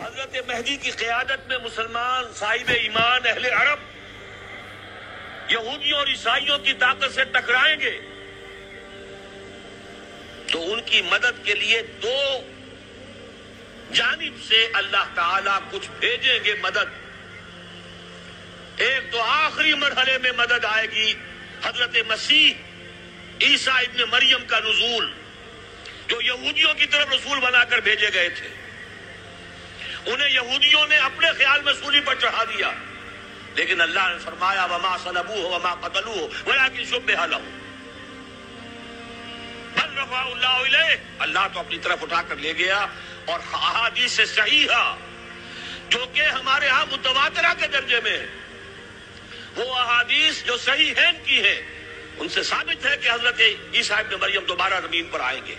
حضرت مہدی کی قیادت میں مسلمان صاحب ایمان اہل عرب یہودیوں اور عیسائیوں کی طاقت سے ٹکرائیں گے تو ان کی مدد کے لیے دو جانب سے اللہ تعالیٰ کچھ بھیجیں گے مدد. ایک تو آخری مرحلے میں مدد آئے گی حضرت مسیح عیسیٰ ابن مریم کا نزول، جو یہودیوں کی طرف رسول بنا کر بھیجے گئے تھے. انہیں یہودیوں نے اپنے خیال میں سولی پر چڑھا دیا، لیکن اللہ نے فرمایا وما صلبوہ وما قتلوہ ولکن شبہ لہم بل رفعہ اللہ الیہ. اللہ تو اپنی طرف اٹھا کر لے گیا. اور احادیث صحیحہ جو کہ ہمارے ہاں متواترہ کے درجے میں، وہ احادیث جو صحیح ہیں کی ہیں، ان سے ثابت ہے کہ حضرت عیسیٰ ابن مریم دوبارہ زمین پر آئیں گے.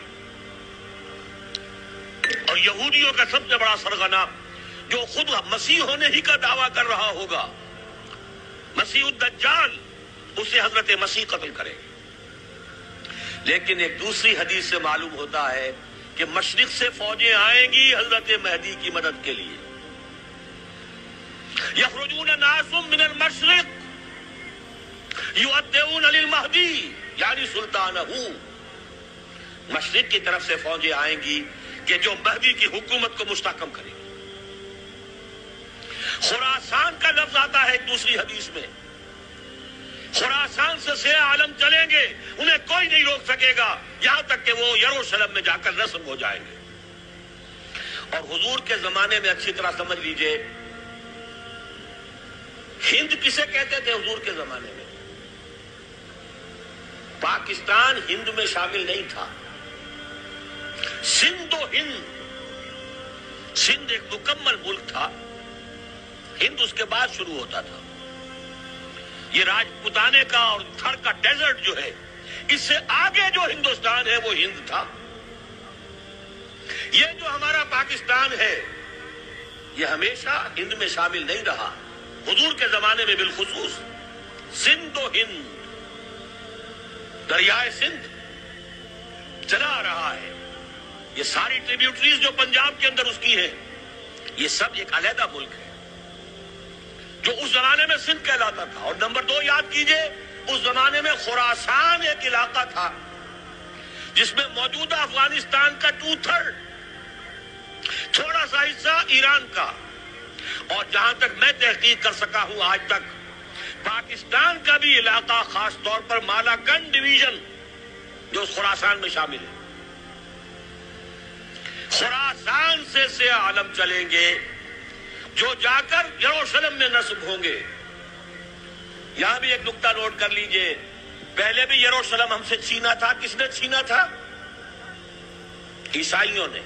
اور یہودیوں کا سب سے بڑا سرغنہ جو خود مسیح ہونے ہی کا دعویٰ کر رہا ہوگا، مسیح الدجال، اسے حضرت مسیح قتل کرے. لیکن ایک دوسری حدیث سے معلوم ہوتا ہے کہ مشرق سے فوجیں آئیں گی حضرت مہدی کی مدد کے لیے. یخرجون ناس من المشرق یؤدون للمہدی یعنی سلطانہ. مشرق کی طرف سے فوجیں آئیں گی کہ جو مہدی کی حکومت کو مستحکم کرے. خراسان کا لفظ آتا ہے ایک دوسری حدیث میں. خراسان سے سیاہ عالم چلیں گے، انہیں کوئی نہیں روک سکے گا یہاں تک کہ وہ یروشلم میں جا کر رسم ہو جائیں گے. اور حضور کے زمانے میں اچھی طرح سمجھ لیجئے، ہند کسے کہتے تھے حضور کے زمانے میں؟ پاکستان ہند میں شامل نہیں تھا. سندھ و ہند، سندھ ایک مکمل ملک تھا، ہند اس کے بعد شروع ہوتا تھا. یہ راجپوتانے کا اور تھر کا ڈیزرٹ جو ہے، اس سے آگے جو ہندوستان ہے وہ ہند تھا. یہ جو ہمارا پاکستان ہے یہ ہمیشہ ہند میں شامل نہیں رہا. حضور کے زمانے میں بالخصوص سندھ و ہند، دریائے سندھ چلا آ رہا ہے. یہ ساری ٹریبیوٹریز جو پنجاب کے اندر اس کی ہیں، یہ سب ایک علیحدہ ملک ہے جو اس زمانے میں سندھ کہلاتا تھا. اور نمبر 2 یاد کیجئے، اس زمانے میں خراسان ایک علاقہ تھا جس میں موجودہ افغانستان کا 2/3، تھوڑا سا حصہ ایران کا، اور جہاں تک میں تحقیق کر سکا ہوں آج تک پاکستان کا بھی علاقہ، خاص طور پر مالاکنڈ ڈویژن جو خراسان میں شامل ہے. خراسان سے سیاہ عالم چلیں گے جو جا کر یروشلم میں نصب ہوں گے. یہاں بھی ایک نقطہ نوٹ کر لیجئے، پہلے بھی یروشلم ہم سے چھینا تھا. کس نے چھینا تھا؟ عیسائیوں نے،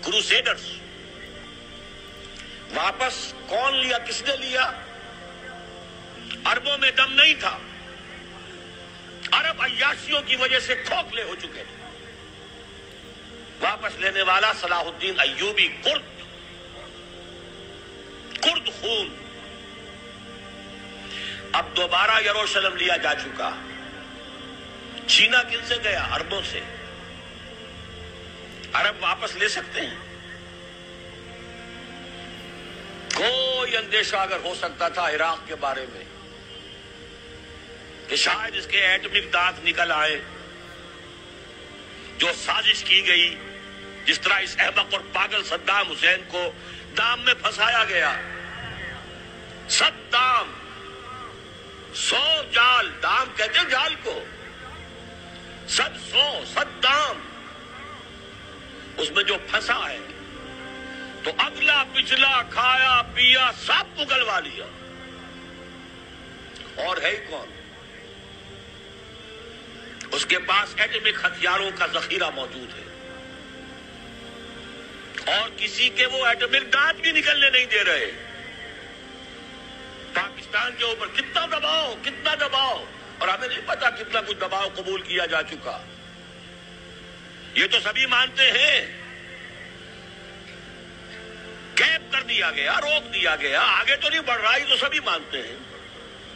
کروسیڈرز. واپس کون لیا؟ کس نے لیا؟ عربوں میں دم نہیں تھا، عرب عیاشیوں کی وجہ سے کھوکھلے ہو چکے تھے. واپس لینے والا صلاح الدین ایوبی، کرد خون. اب دوبارہ یروشلم لیا جا چکا. چھینا کن سے گیا؟ عربوں سے. عرب واپس لے سکتے ہیں؟ کوئی اندیشہ اگر ہو سکتا تھا عراق کے بارے میں کہ شاید اس کے ایٹمک دانت نکل آئے، جو سازش کی گئی، جس طرح اس احمق اور پاگل صدام حسین کو دام میں پھنسایا گیا. 100 دام، 100 جال، دام کہتے ہیں جال کو، 100 دام، اس میں جو پھنسا ہے تو اگلا پچھلا کھایا پیا سب اگلوا لیا. اور ہے ہی کون؟ اس کے پاس ایٹمک ہتھیاروں کا ذخیرہ موجود ہے، اور کسی کے وہ ایٹمک دانت بھی نکلنے نہیں دے رہے. پاکستان کے اوپر کتنا دباؤ، اور ہمیں نہیں پتا کتنا کچھ دباؤ قبول کیا جا چکا. یہ تو سبھی مانتے ہیں. کیپ کر دیا گیا، روک دیا گیا، آگے تو نہیں بڑھ رہا، یہ تو سبھی مانتے ہیں.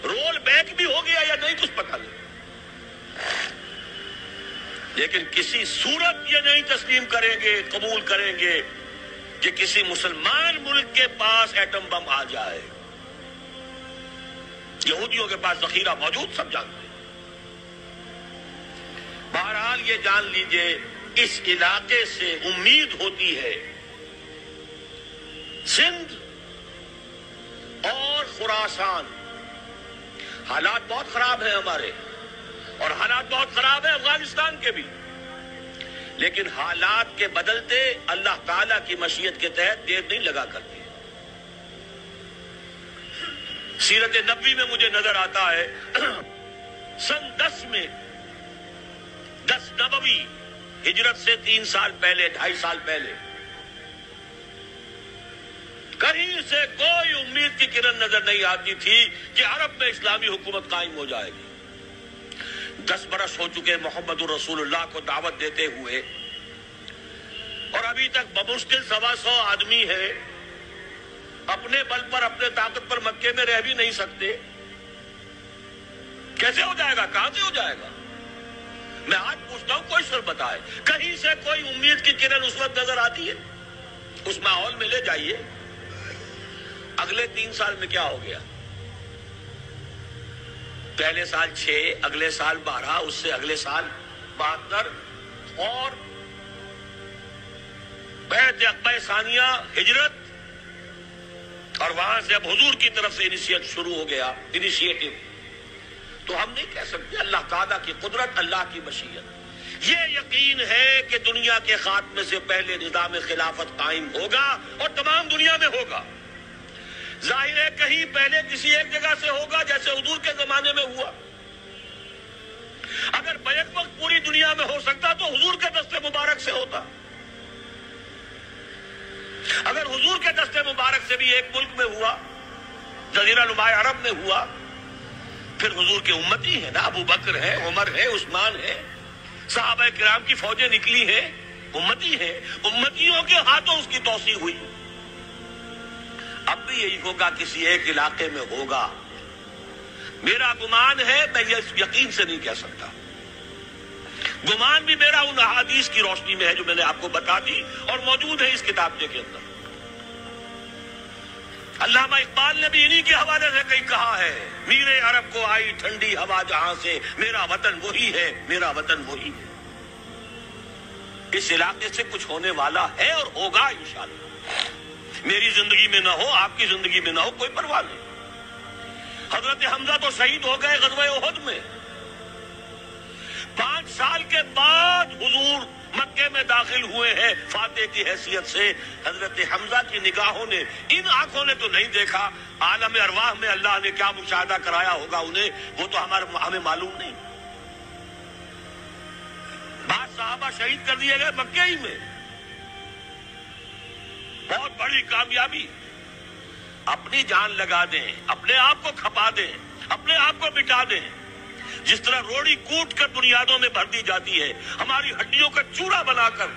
رول بیک بھی ہو گیا یا نہیں کچھ پتہ نہیں. لیکن کسی صورت یہ نہیں تسلیم کریں گے، قبول کریں گے کہ کسی مسلمان ملک کے پاس ایٹم بم آ جائے. یہودیوں کے پاس ذخیرہ موجود، سب جانتے ہیں. بہرحال یہ جان لیجئے اس علاقے سے امید ہوتی ہے سندھ اور خراسان. حالات بہت خراب ہیں ہمارے، اور حالات بہت خراب ہیں افغانستان کے بھی، لیکن حالات کے بدلتے اللہ تعالیٰ کی مشیت کے تحت دیر نہیں لگا کرتے. سیرت نبوی میں مجھے نظر آتا ہے سن 10 میں 10 نبوی ہجرت سے 3 سال پہلے 2.5 سال پہلے کہیں سے کوئی امید کی کرن نظر نہیں آتی تھی کہ عرب میں اسلامی حکومت قائم ہو جائے گی. 10 برس ہو چکے محمد الرسول اللہ کو دعوت دیتے ہوئے، اور ابھی تک بمشکل 125 آدمی ہے. اپنے بل پر اپنے طاقت پر مکے میں رہ بھی نہیں سکتے. کیسے ہو جائے گا؟ کہاں سے ہو جائے گا؟ میں آج پوچھتا ہوں، کوئی سر بتائے کہیں سے کوئی امید کی کرن اس وقت نظر آتی ہے؟ اس ماحول میں لے جائیے. اگلے 3 سال میں کیا ہو گیا؟ پہلے سال 6، اگلے سال 12، اس سے اگلے سال 72، اور بیعت عقبہ ثانیہ ہجرت، اور وہاں سے اب حضور کی طرف سے انیشیٹ شروع ہو گیا، انیشیٹو. تو ہم نہیں کہہ سکتے اللہ تعالیٰ کی قدرت، اللہ کی مشیت. یہ یقین ہے کہ دنیا کے خاتمے سے پہلے نظام خلافت قائم ہوگا، اور تمام دنیا میں ہوگا. ظاہر ہے کہیں پہلے کسی ایک جگہ سے ہوگا، جیسے حضور کے زمانے میں ہوا. اگر بیک وقت پوری دنیا میں ہو سکتا تو حضور کے دست مبارک سے ہوتا. اگر حضور کے دست مبارک سے بھی ایک ملک میں ہوا، جزیرہ نما عرب میں ہوا، پھر حضور کے امتی ہیں نا، ابو بکر ہے، عمر ہے، عثمان ہے، صحابہ کرام کی فوجیں نکلی ہیں، امتی ہیں. امتیوں کے ہاتھوں اس کی توسیع ہوئی. اب بھی یہی ہوگا، کسی ایک علاقے میں ہوگا. میرا گمان ہے، میں یہ یقین سے نہیں کہہ سکتا. گمان بھی میرا ان احادیث کی روشنی میں ہے جو میں نے آپ کو بتا دی اور موجود ہے اس کتابچے کے اندر. علامہ اقبال نے بھی انہی کے حوالے سے کئی کہا ہے، میرے عرب کو آئی ٹھنڈی ہوا جہاں سے، میرا وطن وہی ہے، میرا وطن وہی ہے. اس علاقے سے کچھ ہونے والا ہے اور ہوگا انشاءاللہ. میری زندگی میں نہ ہو، آپ کی زندگی میں نہ ہو، کوئی پرواہ نہیں. حضرت حمزہ تو شہید ہو گئے غزوہ احد میں. 5 سال کے بعد حضور مکے میں داخل ہوئے ہیں فاتح کی حیثیت سے. حضرت حمزہ کی نگاہوں نے، ان آنکھوں نے تو نہیں دیکھا، عالم ارواح میں اللہ نے کیا مشاہدہ کرایا ہوگا انہیں، وہ تو ہمیں معلوم نہیں. بعض صحابہ شہید کر دیے گئے مکے ہی میں. بہت بڑی کامیابی. اپنی جان لگا دیں، اپنے آپ کو کھپا دیں، اپنے آپ کو مٹا دیں. جس طرح روڑی کوٹ کر بنیادوں میں بھر دی جاتی ہے، ہماری ہڈیوں کا چورا بنا کر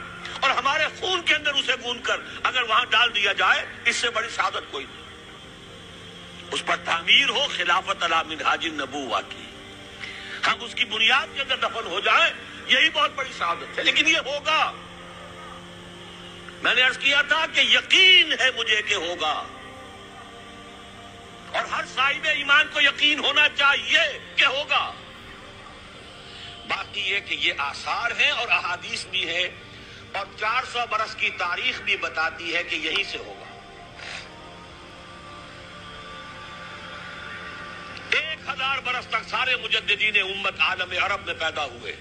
اور ہمارے خون کے اندر اسے گون کر اگر وہاں ڈال دیا جائے، اس سے بڑی سعادت کوئی نہیں. اس پر تعمیر ہو خلافت علی منہاج النبوہ کی، ہم اس کی بنیاد کے اندر دفن ہو جائیں، یہی بہت بڑی سعادت ہے. لیکن یہ ہوگا. میں نے عرض کیا تھا کہ یقین ہے مجھے کہ ہوگا، اور ہر صاحب ایمان کو یقین ہونا چاہیے کہ ہوگا. باقی یہ کہ یہ آثار ہیں اور احادیث بھی ہے، اور 400 برس کی تاریخ بھی بتاتی ہے کہ یہیں سے ہوگا. 1000 برس تک سارے مجددین امت عالم عرب میں پیدا ہوئے.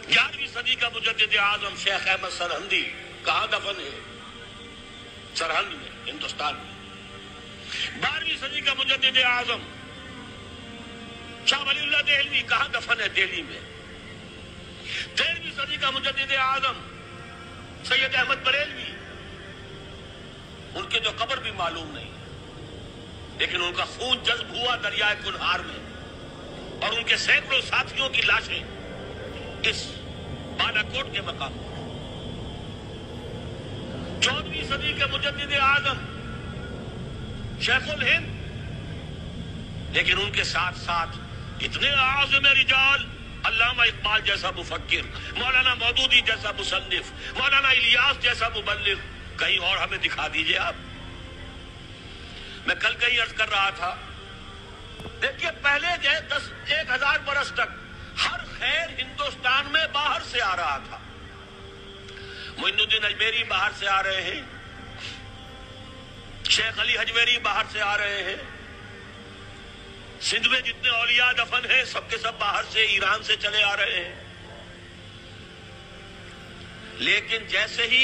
11ویں صدی کا مجدد اعظم شیخ احمد سرہندی کہاں دفن ہے؟ سرہند میں، ہندوستان میں. 12ویں صدی کا مجدد اعظم شاہ ولی اللہ دہلوی کہاں دفن ہے؟ دہلی میں. 13ویں صدی کا مجدد اعظم سید احمد بریلوی، ان کی تو قبر بھی معلوم نہیں، لیکن ان کا خون جذب ہوا دریائے کنہار میں، اور ان کے سینکڑوں ساتھیوں کی لاشیں اس بالاکوٹ کے مقام پر. 14ویں صدی کے مجدد اعظم شیخ الہند، لیکن ان کے ساتھ ساتھ اتنے اعظم رجال علامہ اقبال جیسا مفکر، مولانا مودودی جیسا مصنف، مولانا الیاس جیسا مبلغ، کہیں اور ہمیں دکھا دیجئے آپ۔ میں کل کہیں عرض کر رہا تھا، دیکھیے پہلے جو 1000 برس تک ہر خیر ہندوستان میں باہر سے آ رہا تھا۔ معین الدین اجمیری باہر سے آ رہے ہیں، شیخ علی حجویری باہر سے آ رہے ہیں، سندھ میں جتنے اولیاء دفن ہیں سب کے سب باہر سے، ایران سے چلے آ رہے ہیں۔ لیکن جیسے ہی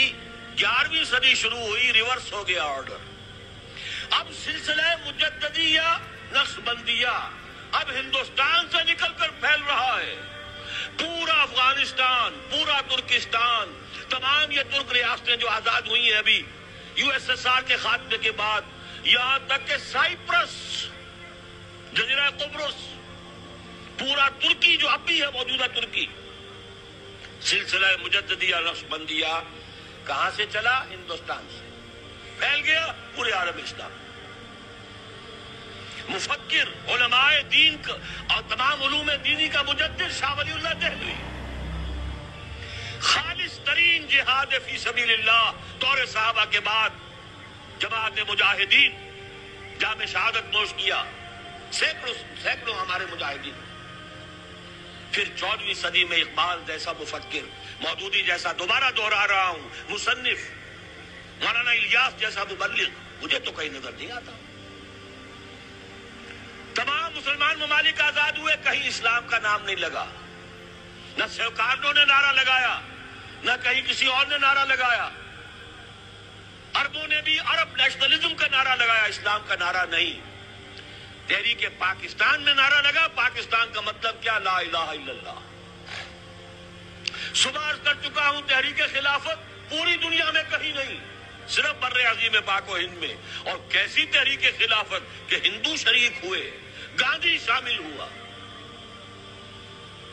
11ویں صدی شروع ہوئی، ریورس ہو گیا آرڈر۔ اب سلسلہ مجددیہ، نقشبندیہ اب ہندوستان سے نکل کر پھیل رہا ہے۔ پورا افغانستان، پورا ترکستان، تمام یہ ترک ریاستیں جو آزاد ہوئی ہیں ابھی USSR کے خاتمے کے بعد، یہاں تک کہ سائپرس، جزیرہ قبرص، پورا ترکی جو اب بھی ہے موجودہ ترکی، سلسلہ مجددیہ نقشبندیہ کہاں سے چلا؟ ہندوستان سے پھیل گیا پورے عالم اسلام۔ مفکر، علماء دین اور تمام علوم دینی کا مجدد شاہ ولی اللہ دہلوی، خالص ترین جہاد فی سبیل اللہ دور صحابہ کے بعد جماعت مجاہدین، جام شہادت نوش کیا سینکڑوں ہمارے مجاہدین۔ پھر 14ویں صدی میں اقبال جیسا مفکر، مودودی جیسا، دوبارہ دوہرا رہا ہوں، مصنف، مولانا الیاس جیسا مبلغ، مجھے تو کہیں نظر نہیں آتا۔ تمام مسلمان ممالک آزاد ہوئے، کہیں اسلام کا نام نہیں لگا، نہ سیوکارنوں نے نعرہ لگایا، نہ کہیں کسی اور نے نعرہ لگایا۔ عربوں نے بھی عرب نیشنلزم کا نعرہ لگایا، اسلام کا نعرہ نہیں۔ تحریک پاکستان میں نعرہ لگا، پاکستان کا مطلب کیا؟ لا الہ الا اللہ۔ صبح عرض کر چکا ہوں، تحریک خلافت پوری دنیا میں کہیں نہیں، صرف بر عظیم پاک و ہند میں۔ اور کیسی تحریک خلافت کہ ہندو شریک ہوئے، گاندھی شامل ہوا،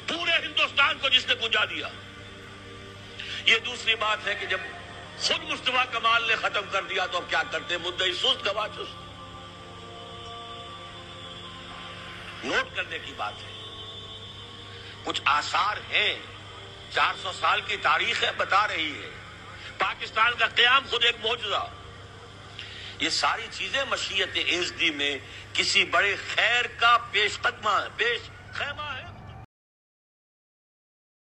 پورے ہندوستان کو جس نے گنجا دیا۔ یہ دوسری بات ہے کہ جب خود مصطفیٰ کمال نے ختم کر دیا تو اب کیا کرتے؟ مدعی سست گواہ چست۔ نوٹ کرنے کی بات ہے، کچھ آثار ہیں، 400 سال کی تاریخ ہے، بتا رہی ہے پاکستان کا قیام خود ایک معجزہ۔ یہ ساری چیزیں مشیت ایزدی میں کسی بڑے خیر کا پیش خیمہ